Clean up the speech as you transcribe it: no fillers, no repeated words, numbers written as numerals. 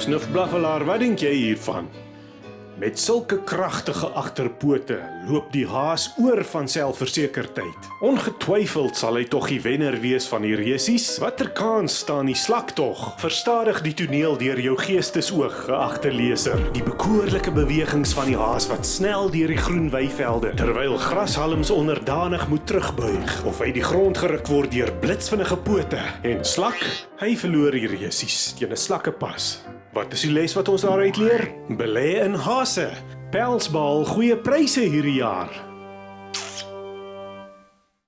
Snufblaffelaar, wat dink jy hiervan? Met sulke kragtige agterpote loop die haas oor van selfversekerdheid. Ongetwyfeld sal hy tog die wenner wees van die resies. Watter kans staan die slak tog? Verstadig die toneel deur jou geestesoog, geagte leser. Die bekoorlike bewegings van die haas wat snel deur die groen weivelde, terwyl grashalms onderdanig moet terugbuig, of uit die grond geruk word deur blitsvinnige pote. En slak, hy verloor die resies teen 'n slakkepas. Wat is die les wat ons daaruit leer? Belê in hase. Pels behaal goeie pryse hierdie jaar.